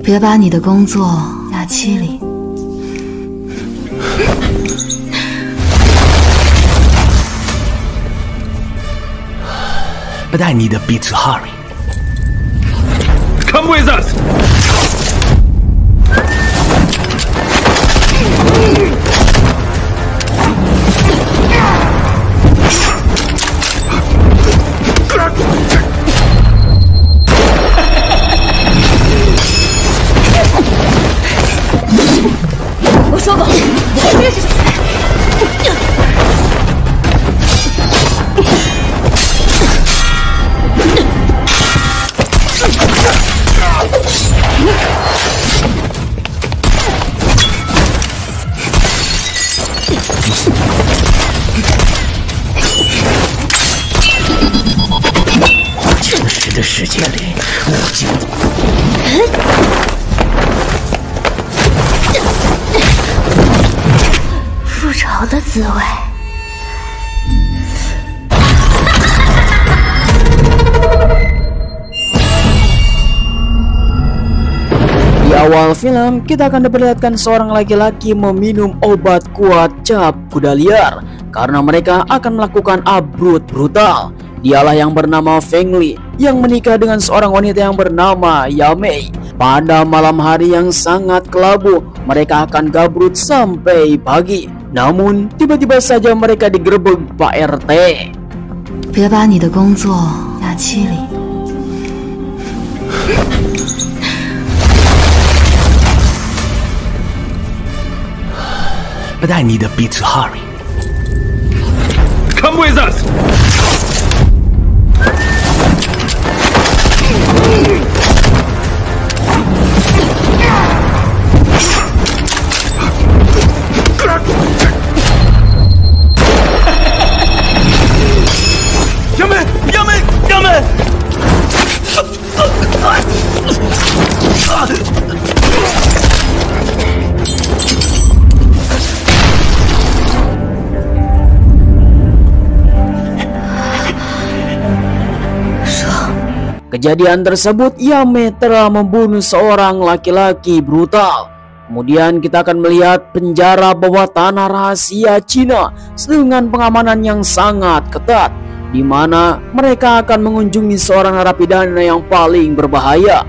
别把你的工作假期里。But I need a bit to hurry. Come with us!复仇的滋味。Di awal film, kita akan diperlihatkan seorang laki-laki meminum obat kuat cap kuda liar karena mereka akan melakukan abrut brutal. Dialah yang bernama Feng Li yang menikah dengan seorang wanita yang bernama Yamei. Pada malam hari yang sangat kelabu, mereka akan gabrut sampai pagi. Namun, tiba-tiba saja mereka digerebek Pak RT. 别把你的工作假期里。But I need a bit to hurry. Come with us! Kejadian tersebut, Yame telah membunuh seorang laki-laki brutal. Kemudian kita akan melihat penjara bawah tanah rahasia Cina dengan pengamanan yang sangat ketat, di mana mereka akan mengunjungi seorang narapidana yang paling berbahaya.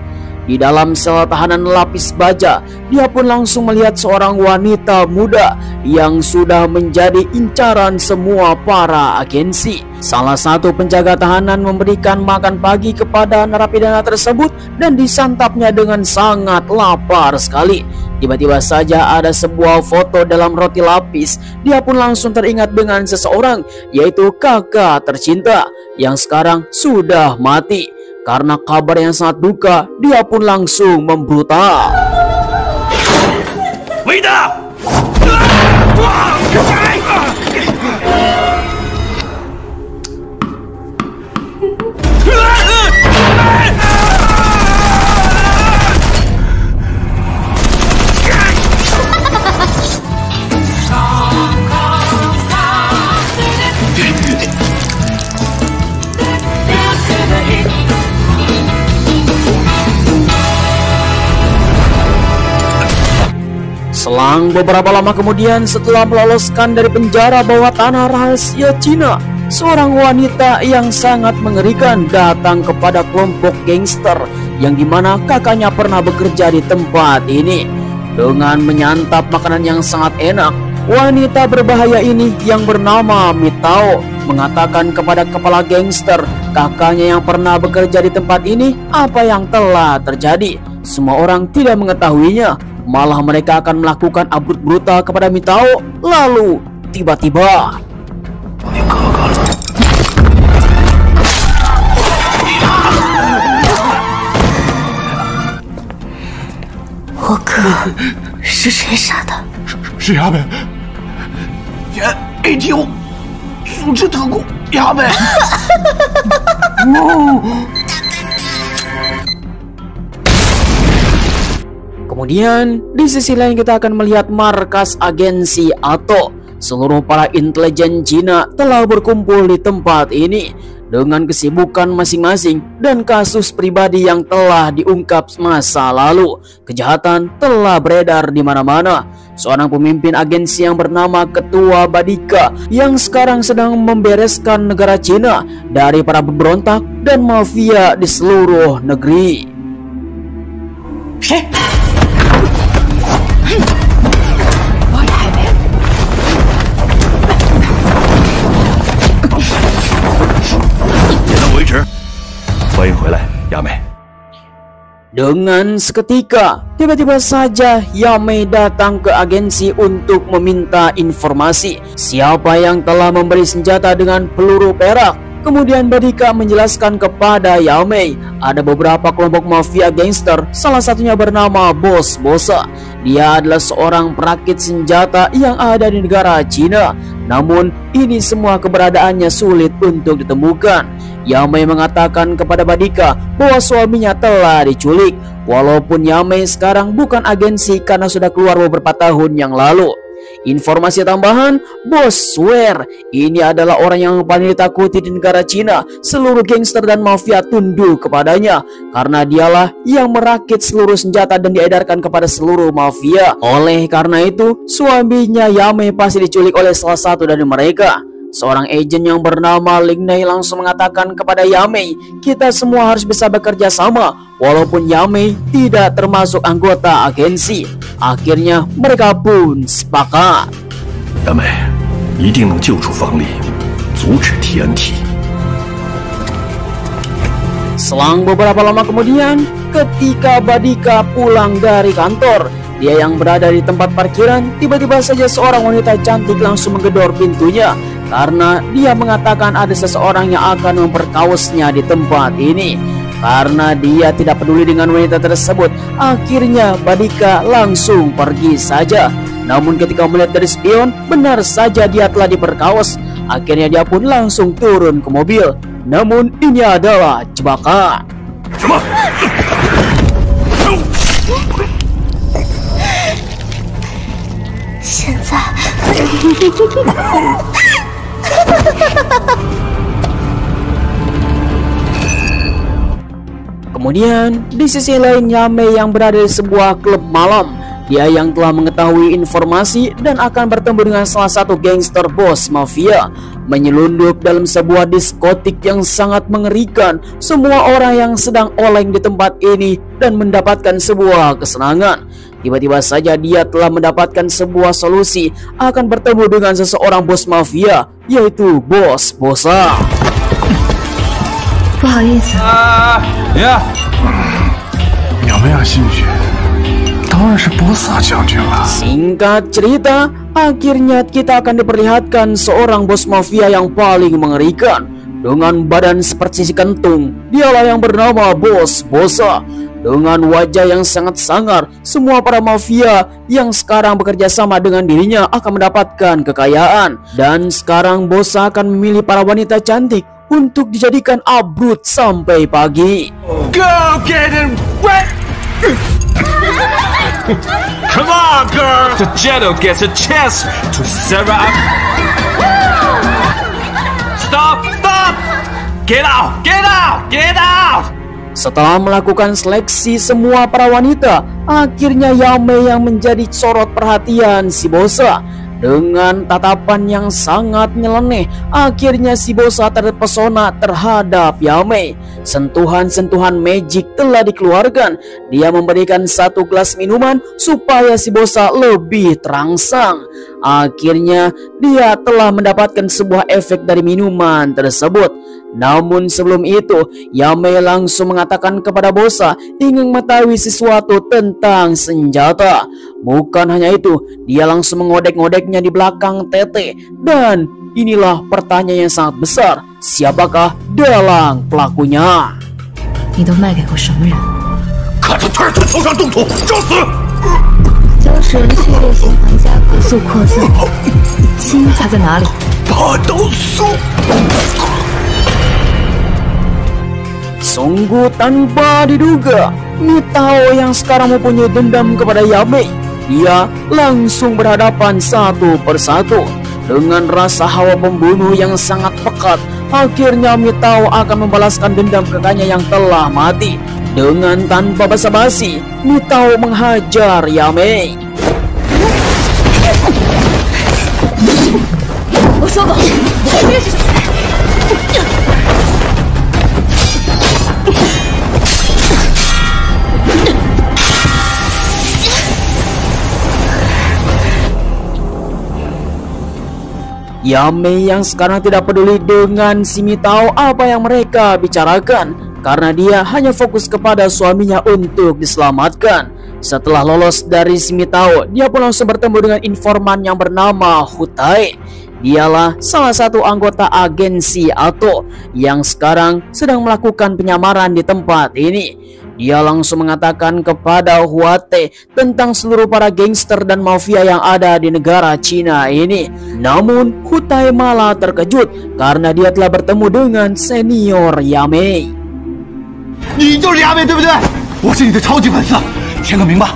Di dalam sel tahanan lapis baja, dia pun langsung melihat seorang wanita muda yang sudah menjadi incaran semua para agensi. Salah satu penjaga tahanan memberikan makan pagi kepada narapidana tersebut dan disantapnya dengan sangat lapar sekali. Tiba-tiba saja ada sebuah foto dalam roti lapis. Dia pun langsung teringat dengan seseorang, yaitu kakak tercinta yang sekarang sudah mati. Karena kabar yang sangat duka, dia pun langsung membrutal. Selang beberapa lama kemudian, setelah meloloskan dari penjara bawah tanah rahasia Cina, seorang wanita yang sangat mengerikan datang kepada kelompok gangster yang dimana kakaknya pernah bekerja di tempat ini. Dengan menyantap makanan yang sangat enak, wanita berbahaya ini yang bernama Mitao mengatakan kepada kepala gangster kakaknya yang pernah bekerja di tempat ini apa yang telah terjadi. Semua orang tidak mengetahuinya. Malah mereka akan melakukan abrut brutal kepada Mitao. Lalu tiba-tiba是亚美，ATO 组织特工亚美。Kemudian di sisi lain kita akan melihat markas agensi ATO. Seluruh para intelijen Cina telah berkumpul di tempat ini. dengan kesibukan masing-masing dan kasus pribadi yang telah diungkap masa lalu. Kejahatan telah beredar di mana-mana. Seorang pemimpin agensi yang bernama Ketua Badika yang sekarang sedang membereskan negara Cina dari para pemberontak dan mafia di seluruh negeri. 谁？ 欢迎回来，亚美。 Dengan seketika, tiba-tiba saja Yamei datang ke agensi untuk meminta informasi siapa yang telah memberi senjata dengan peluru perak. Kemudian Badika menjelaskan kepada Yamei ada beberapa kelompok mafia gangster, salah satunya bernama Bos Bosa. Dia adalah seorang perakit senjata yang ada di negara Cina. Namun ini semua keberadaannya sulit untuk ditemukan. Yamei mengatakan kepada Badika bahwa suaminya telah diculik. Walaupun Yamei sekarang bukan agensi karena sudah keluar beberapa tahun yang lalu. Informasi tambahan, Bos swear ini adalah orang yang paling ditakuti di negara Cina. Seluruh gangster dan mafia tunduk kepadanya karena dialah yang merakit seluruh senjata dan diedarkan kepada seluruh mafia. Oleh karena itu, suaminya Yamei pasti diculik oleh salah satu dari mereka. Seorang agen yang bernama Ling Nei langsung mengatakan kepada Yamei, kita semua harus bisa bekerja sama walaupun Yamei tidak termasuk anggota agensi. Akhirnya mereka pun sepakat. 亚美，一定能救出方丽，阻止 TNT。 Selang beberapa lama kemudian, ketika Badika pulang dari kantor, dia yang berada di tempat parkiran, tiba-tiba saja seorang wanita cantik langsung menggedor pintunya karena dia mengatakan ada seseorang yang akan memperkawasnya di tempat ini. Karena dia tidak peduli dengan wanita tersebut, akhirnya Badika langsung pergi saja. Namun ketika melihat dari spion, benar saja dia telah diperkawas. Akhirnya dia pun langsung turun ke mobil. Namun ini adalah jebakan. 什么？ 现在， Kemudian di sisi lain Yamei yang berada di sebuah klub malam. Dia yang telah mengetahui informasi dan akan bertemu dengan salah satu gangster bos mafia. Menyelundup dalam sebuah diskotik yang sangat mengerikan. Semua orang yang sedang oleng di tempat ini dan mendapatkan sebuah kesenangan. Tiba-tiba saja dia telah mendapatkan sebuah solusi akan bertemu dengan seseorang bos mafia, yaitu Bos Bosa. 不好意思，呀，有没有兴趣？当然是波萨将军了。 Singkat cerita, akhirnya kita akan diperlihatkan seorang bos mafia yang paling mengerikan. Dengan badan seperti si kentung, dialah yang bernama Bos Bosa. Dengan wajah yang sangat sangar, semua para mafia yang sekarang bekerja sama dengan dirinya akan mendapatkan kekayaan. Dan sekarang Bosa akan memilih para wanita cantik untuk dijadikan abrut sampai pagi. Go get him wet! Come on, girl! The Jedi gets a chance to serve up. Stop! Stop! Get out! Get out! Get out! Setelah melakukan seleksi semua para wanita, akhirnya Yamei yang menjadi sorot perhatian si Bosa. Dengan tatapan yang sangat nyeleneh, akhirnya si Bosa terpesona terhadap Yamei. Sentuhan-sentuhan magic telah dikeluarkan. Dia memberikan satu gelas minuman supaya si Bosa lebih terangsang. Akhirnya dia telah mendapatkan sebuah efek dari minuman tersebut. Namun sebelum itu, Yamei langsung mengatakan kepada Bosa ingin mengetahui sesuatu tentang senjata. Bukan hanya itu, dia langsung mengodek-ngodeknya di belakang Tete. Dan inilah pertanyaan yang sangat besar, siapakah dalang pelakunya? 你都卖给过什么人？ 看他突然从头上动土，找死！ 将神系列型玩家快速扩散，心卡在哪里？ 把刀松。 Sungguh tanpa diduga, Mitao yang sekarang mempunyai dendam kepada Yamei. Dia langsung berhadapan satu persatu. Dengan rasa hawa pembunuh yang sangat pekat, akhirnya Mitao akan membalaskan dendam kakaknya yang telah mati. Dengan tanpa basa-basi, Mitao menghajar Yamei. Yamei yang sekarang tidak peduli dengan si Mitao apa yang mereka bicarakan, karena dia hanya fokus kepada suaminya untuk diselamatkan. Setelah lolos dari si Mitao, dia pun langsung bertemu dengan informan yang bernama Hutai. Dialah salah satu anggota agensi Ato yang sekarang sedang melakukan penyamaran di tempat ini. Dia langsung mengatakan kepada Huate tentang seluruh para gangster dan mafia yang ada di negara Cina ini. Namun Hutai malah terkejut karena dia telah bertemu dengan senior Yamei. 你就是亚美对不对？我是你的超级粉丝，签个名吧。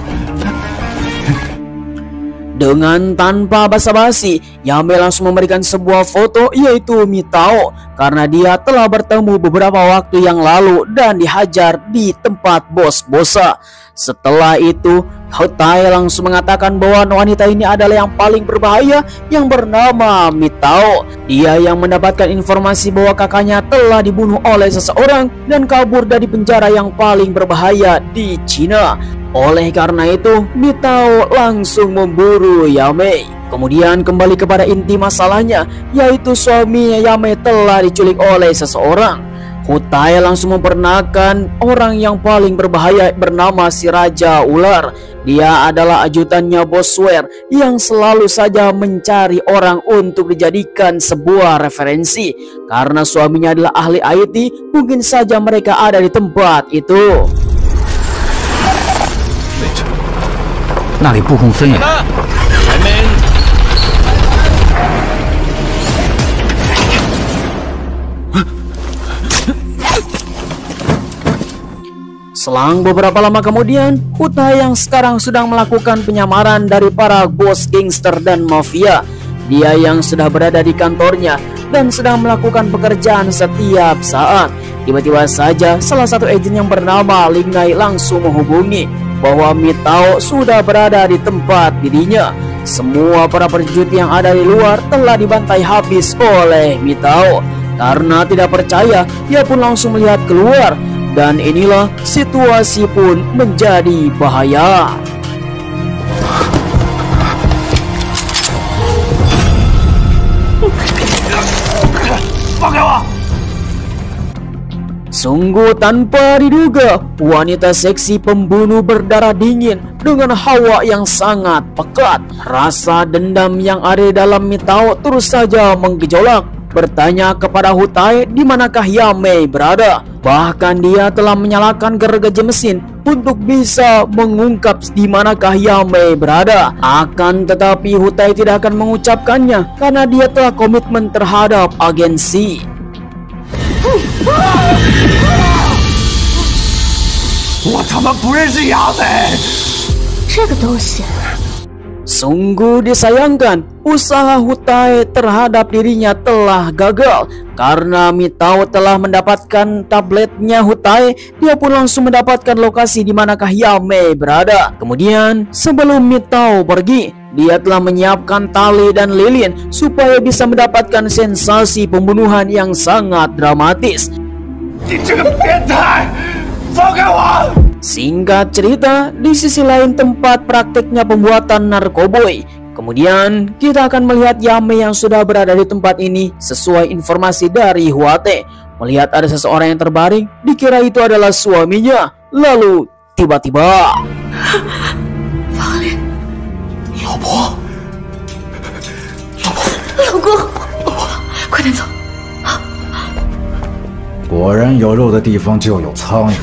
Dengan tanpa basa-basi, Yamei langsung memberikan sebuah foto yaitu Mitao karena dia telah bertemu beberapa waktu yang lalu dan dihajar di tempat bos-bosa. Setelah itu, Hutai langsung mengatakan bahwa wanita ini adalah yang paling berbahaya yang bernama Mitao. Dia yang mendapatkan informasi bahwa kakaknya telah dibunuh oleh seseorang dan kabur dari penjara yang paling berbahaya di Cina. Oleh karena itu, Mitao langsung memburu Yamei. Kemudian kembali kepada inti masalahnya, yaitu suaminya Yamei telah diculik oleh seseorang. Hutai langsung memperkenalkan orang yang paling berbahaya bernama si Raja Ular. Dia adalah ajutannya Boswer yang selalu saja mencari orang untuk dijadikan sebuah referensi. Karena suaminya adalah ahli IT, mungkin saja mereka ada di tempat itu. 那里布控森严。Selang beberapa lama kemudian, Hutai yang sekarang sedang melakukan penyamaran dari para bos gangster dan mafia. Dia yang sudah berada di kantornya dan sedang melakukan pekerjaan setiap saat. Tiba-tiba saja salah satu agen yang bernama Lingai langsung menghubungi bahwa Mitao sudah berada di tempat dirinya. Semua para prajurit yang ada di luar telah dibantai habis oleh Mitao. Karena tidak percaya, dia pun langsung melihat keluar. Dan inilah situasi pun menjadi bahaya. Sungguh tanpa diduga, wanita seksi pembunuh berdarah dingin dengan hawa yang sangat pekat. Rasa dendam yang ada di dalam Mitao terus saja menggejolak, bertanya kepada Hutai di manakah Yamei berada. Bahkan dia telah menyalakan gergaji mesin untuk bisa mengungkap di manakah Yamei berada. Akan tetapi Hutai tidak akan mengucapkannya karena dia telah komitmen terhadap agensi. 我他妈不认识亚美！这个东西。 Sungguh disayangkan, usaha Hutai terhadap dirinya telah gagal. Karena Mitao telah mendapatkan tabletnya Hutai, dia pun langsung mendapatkan lokasi di manakah Yamei berada. Kemudian sebelum Mitao pergi, dia telah menyiapkan tali dan lilin supaya bisa mendapatkan sensasi pembunuhan yang sangat dramatis. 你这个变态，放开我！ Singkat cerita, di sisi lain tempat praktiknya pembuatan narkoboy. Kemudian kita akan melihat Yamei yang sudah berada di tempat ini sesuai informasi dari Huate. Melihat ada seseorang yang terbaring, dikira itu adalah suaminya. Lalu tiba-tiba, 老婆，老公，快点走！ 果然有肉的地方就有苍蝇。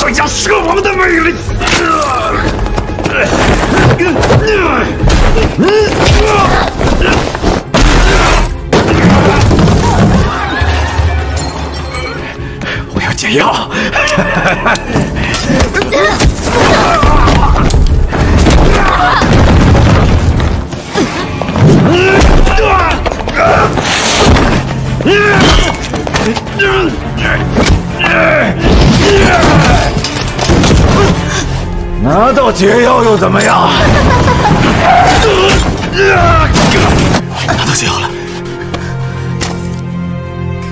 回家吃我们的美丽。解药。拿到解药又怎么样？拿到解药了。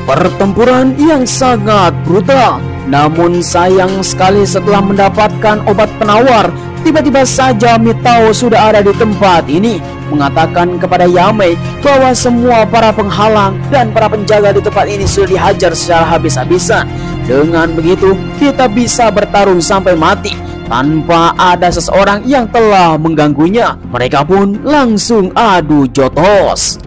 Pertempuran yang sangat brutal. Namun sayang sekali setelah mendapatkan obat penawar, tiba-tiba saja Mitao sudah ada di tempat ini, mengatakan kepada Yamei bahwa semua para penghalang dan para penjaga di tempat ini sudah dihajar secara habis-habisan. Dengan begitu, kita bisa bertarung sampai mati tanpa ada seseorang yang telah mengganggunya. Mereka pun langsung adu jotos.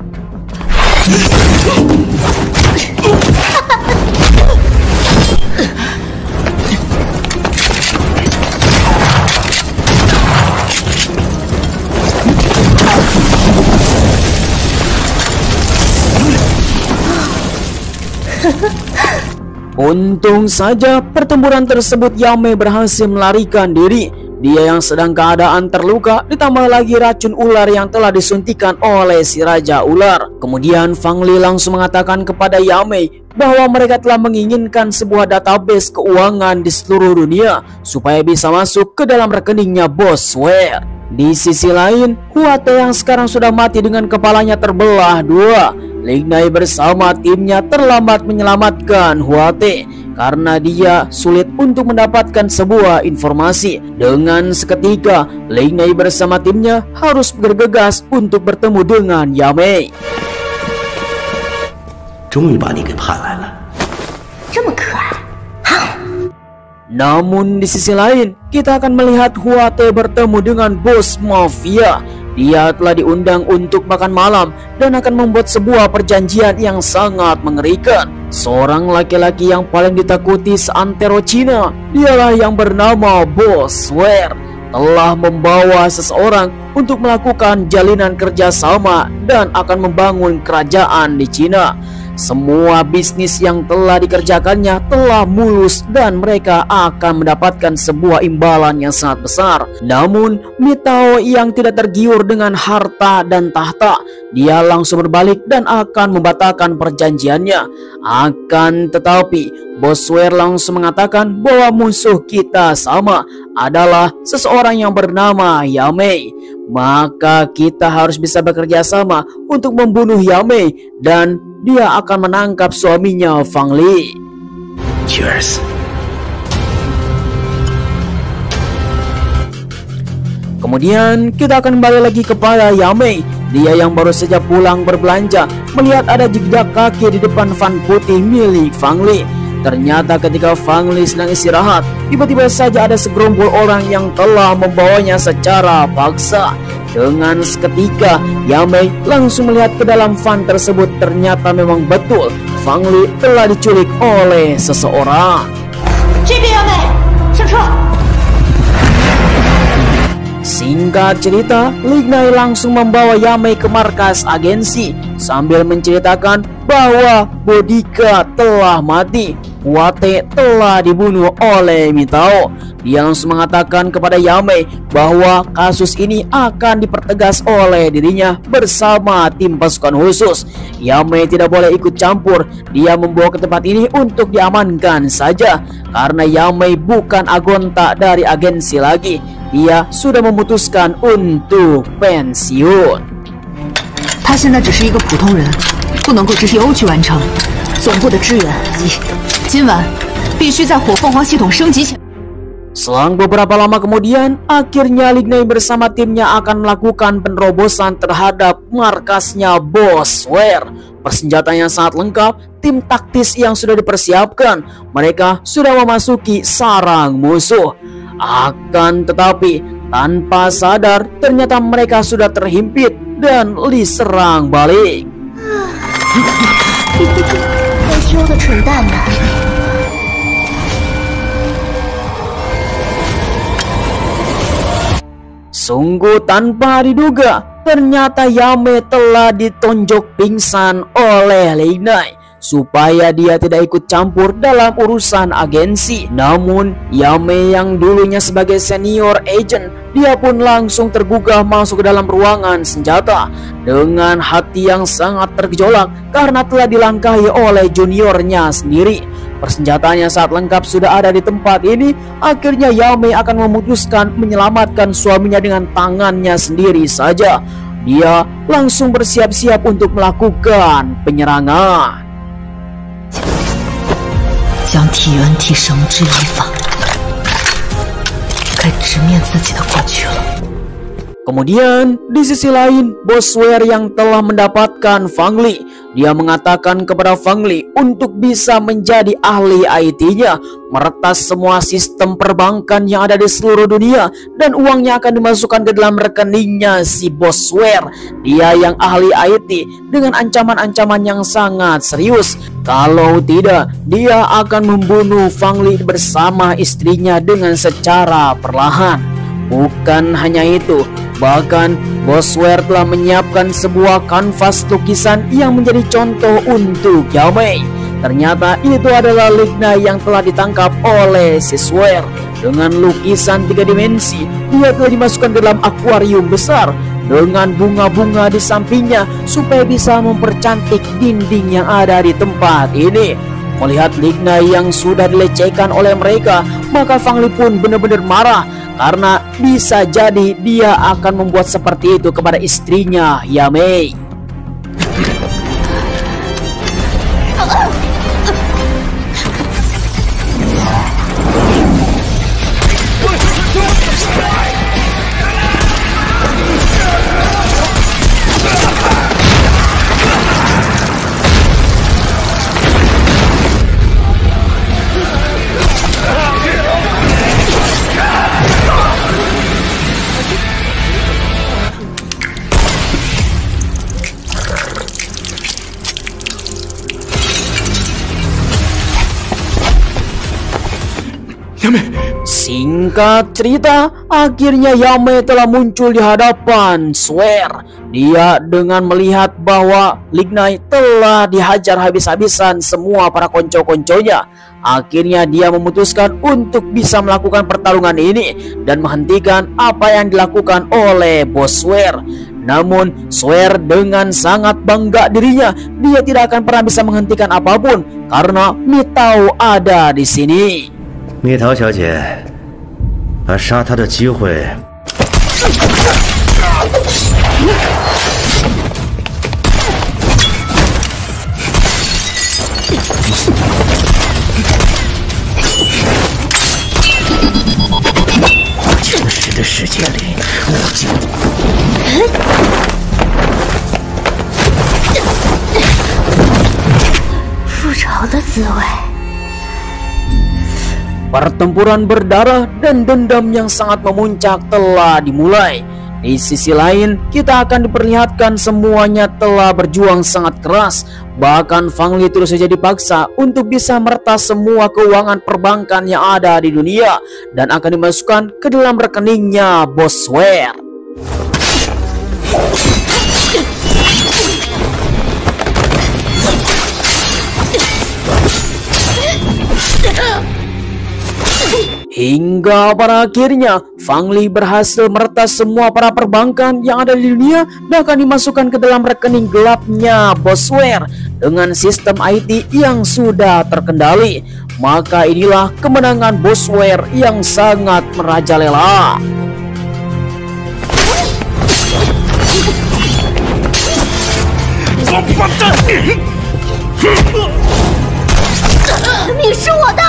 Untung saja pertempuran tersebut Yamei berhasil melarikan diri. Dia yang sedang keadaan terluka, ditambah lagi racun ular yang telah disuntikan oleh si Raja Ular. Kemudian Fang Li langsung mengatakan kepada Yamei bahwa mereka telah menginginkan sebuah database keuangan di seluruh dunia supaya bisa masuk ke dalam rekeningnya Bos Swear. Di sisi lain, Huate yang sekarang sudah mati dengan kepalanya terbelah dua. Ling Nai bersama timnya terlambat menyelamatkan Huate karena dia sulit untuk mendapatkan sebuah informasi. Dengan seketika, Ling Nai bersama timnya harus bergegas untuk bertemu dengan Yamei. 终于把你给盼来了。 这么可爱。 Namun di sisi lain, kita akan melihat Huate bertemu dengan bos mafia. Dia telah diundang untuk makan malam dan akan membuat sebuah perjanjian yang sangat mengerikan. Seorang laki-laki yang paling ditakuti seantero Cina, dialah yang bernama Bos Swear, telah membawa seseorang untuk melakukan jalinan kerjasama dan akan membangun kerajaan di Cina. Semua bisnis yang telah dikerjakannya telah mulus dan mereka akan mendapatkan sebuah imbalan yang sangat besar. Namun Mitao yang tidak tergiur dengan harta dan tahta, dia langsung berbalik dan akan membatalkan perjanjiannya. Akan tetapi Bos Swear langsung mengatakan bahwa musuh kita sama adalah seseorang yang bernama Yamei. Maka kita harus bisa bekerja sama untuk membunuh Yamei dan dia akan menangkap suaminya Fang Li. Cheers. Kemudian kita akan kembali lagi kepada Yamei. Dia yang baru saja pulang berbelanja melihat ada jejak kaki di depan van putih milik Fang Li. Ternyata ketika Fang Li sedang istirahat, tiba-tiba saja ada segerombol orang yang telah membawanya secara paksa. Dengan seketika, Yamei langsung melihat ke dalam van tersebut. Ternyata memang betul Fang Li telah diculik oleh seseorang. Singkat cerita, Ling Nai langsung membawa Yamei ke markas agensi sambil menceritakan bahwa Bodika telah mati. Huate telah dibunuh oleh Mitao. Dia langsung mengatakan kepada Yamei bahwa kasus ini akan dipertegas oleh dirinya bersama tim pasukan khusus. Yamei tidak boleh ikut campur. Dia membawa ke tempat ini untuk diamankan saja karena Yamei bukan agonta dari agensi lagi. Dia sudah memutuskan untuk pensiun. 他现在只是一个普通人，不能够直替欧去完成总部的支援。今晚必须在火凤凰系统升级起来。 Selang beberapa lama kemudian, akhirnya Ling Nai bersama timnya akan melakukan penerobosan terhadap markasnya Bos Swear. Persenjataan yang sangat lengkap, tim taktis yang sudah dipersiapkan. Mereka sudah memasuki sarang musuh. Akan tetapi, tanpa sadar, ternyata mereka sudah terhimpit dan diserang balik. 被揪的蠢蛋们。 Sungguh tanpa diduga, ternyata Yamei telah ditonjok pingsan oleh Ling Nai. supaya dia tidak ikut campur dalam urusan agensi. Namun Yamei yang dulunya sebagai senior agent, dia pun langsung tergugah masuk ke dalam ruangan senjata dengan hati yang sangat tergejolak karena telah dilangkahi oleh juniornya sendiri. Persenjataannya saat lengkap sudah ada di tempat ini. Akhirnya Yamei akan memutuskan menyelamatkan suaminya dengan tangannya sendiri saja. Dia langsung bersiap-siap untuk melakukan penyerangan. 将体元体绳之以法，该直面自己的过去了。 Kemudian di sisi lain, Bos Swear yang telah mendapatkan Fang Li, dia mengatakan kepada Fang Li untuk bisa menjadi ahli IT-nya, meretas semua sistem perbankan yang ada di seluruh dunia, dan uangnya akan dimasukkan ke dalam rekeningnya si Bos Swear. Dia yang ahli IT dengan ancaman-ancaman yang sangat serius. Kalau tidak, dia akan membunuh Fang Li bersama istrinya dengan secara perlahan. Bukan hanya itu, bahkan Bos Swear telah menyiapkan sebuah kanvas lukisan yang menjadi contoh untuk Yamei. Ternyata itu adalah Ligna yang telah ditangkap oleh si Swear. Dengan lukisan 3 dimensi, dia telah dimasukkan ke dalam akuarium besar dengan bunga-bunga di sampingnya supaya bisa mempercantik dinding yang ada di tempat ini. Melihat Ligna yang sudah dilecehkan oleh mereka, maka Fang Li pun benar-benar marah karena bisa jadi dia akan membuat seperti itu kepada istrinya Yamei. Singkat cerita, akhirnya Yamei telah muncul di hadapan Swear. Dia dengan melihat bahwa Lignai telah dihajar habis-habisan semua para konco-konconya. Akhirnya dia memutuskan untuk bisa melakukan pertarungan ini dan menghentikan apa yang dilakukan oleh Bos Swear. Namun Swear dengan sangat bangga dirinya, dia tidak akan pernah bisa menghentikan apapun karena Mitao ada di sini. 蜜桃小姐，把杀他的机会。真实的世界里，无尽。复仇的滋味。 Pertempuran berdarah dan dendam yang sangat memuncak telah dimulai. Di sisi lain, kita akan diperlihatkan semuanya telah berjuang sangat keras. Bahkan Fang Li terus saja dipaksa untuk bisa meretas semua keuangan perbankan yang ada di dunia dan akan dimasukkan ke dalam rekeningnya Bos Swear. Hingga pada akhirnya Fang Li berhasil meretas semua para perbankan yang ada di dunia dan akan dimasukkan ke dalam rekening gelapnya Bos Swear dengan sistem IT yang sudah terkendali. Maka inilah kemenangan Bos Swear yang sangat merajalela.你是我的。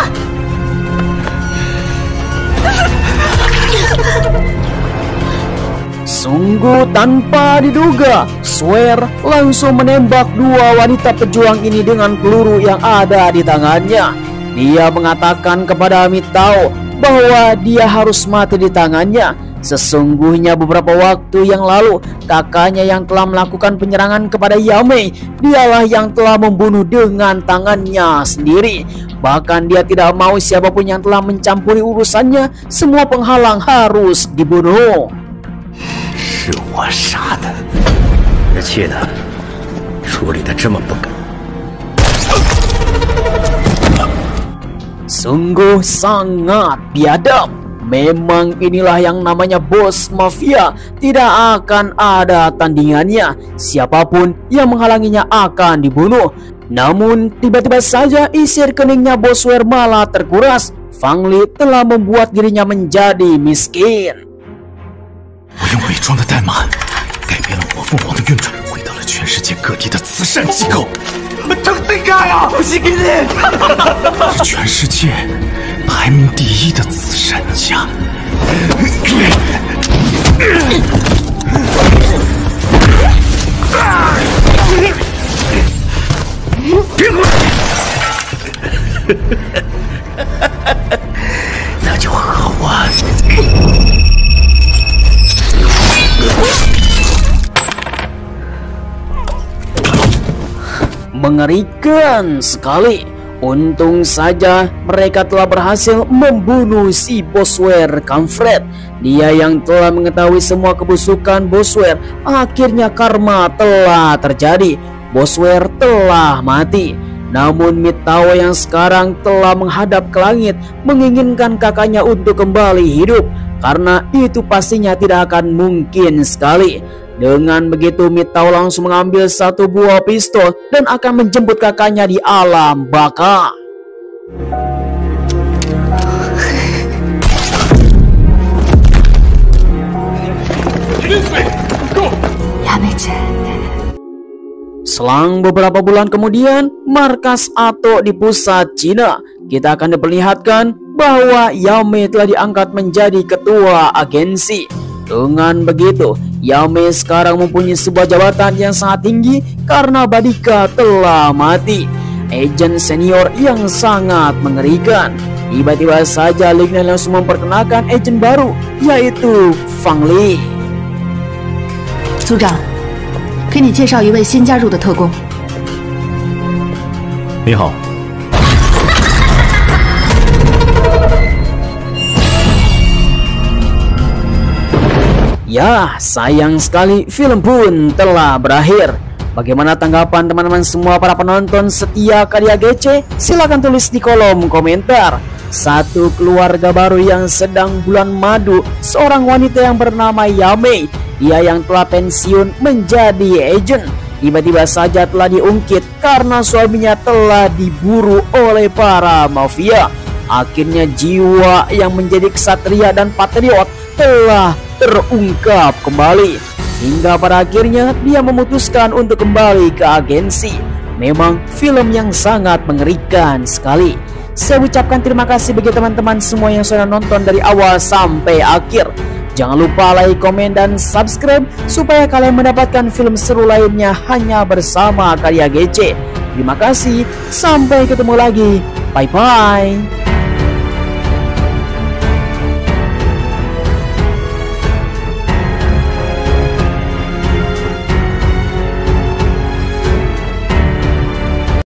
Sungguh tanpa diduga, Swear langsung menembak dua wanita pejuang ini dengan peluru yang ada di tangannya. Dia mengatakan kepada Mitao bahwa dia harus mati di tangannya. Sesungguhnya beberapa waktu yang lalu, kakaknya yang telah melakukan penyerangan kepada Yamei, dialah yang telah membunuh dengan tangannya sendiri. Bahkan dia tidak mau siapapun yang telah mencampuri urusannya, semua penghalang harus dibunuh. 是我杀的，也气得处理的这么不该。Sungguh sangat biadab. Memang inilah yang namanya bos mafia. Tidak akan ada tandingannya. Siapapun yang menghalanginya akan dibunuh. Namun tiba-tiba saja isi rekeningnya Boswer malah terkuras. Fang Li telah membuat dirinya menjadi miskin. 我用伪装的代码改变了火凤凰的运转，回到了全世界各地的慈善机构。真得干呀！我信给你。全世界排名第1的慈善家。那就和我。 Mengerikan sekali. Untung saja mereka telah berhasil membunuh si Boswer Kampfred. Dia yang telah mengetahui semua kebusukan Boswer. Akhirnya karma telah terjadi. Boswer telah mati. Namun Mitawa yang sekarang telah menghadap ke langit menginginkan kakaknya untuk kembali hidup. Karena itu pastinya tidak akan mungkin sekali. Dengan begitu Mitawa langsung mengambil satu buah pistol dan akan menjemput kakaknya di alam baka. Selang beberapa bulan kemudian, markas Ato di pusat Cina, kita akan diperlihatkan bahwa Yame telah diangkat menjadi ketua agensi. Dengan begitu, Yame sekarang mempunyai sebuah jabatan yang sangat tinggi karena Badika telah mati. Agen senior yang sangat mengerikan. Tiba-tiba saja Ling Lian langsung memperkenalkan agen baru, yaitu Fang Li. 组长，给你介绍一位新加入的特工。你好。 Ya, sayang sekali film pun telah berakhir. Bagaimana tanggapan teman-teman semua para penonton setia Karya GC? Silahkan tulis di kolom komentar. Satu keluarga baru yang sedang bulan madu, seorang wanita yang bernama Yame. Dia yang telah pensiun menjadi agen. Tiba-tiba saja telah diungkit karena suaminya telah diburu oleh para mafia. Akhirnya jiwa yang menjadi ksatria dan patriot telah terungkap kembali. Hingga pada akhirnya dia memutuskan untuk kembali ke agensi. Memang film yang sangat mengerikan sekali. Saya ucapkan terima kasih bagi teman-teman semua yang sudah nonton dari awal sampai akhir. Jangan lupa like, komen, dan subscribe supaya kalian mendapatkan film seru lainnya hanya bersama Karya GC. Terima kasih, sampai ketemu lagi. Bye-bye.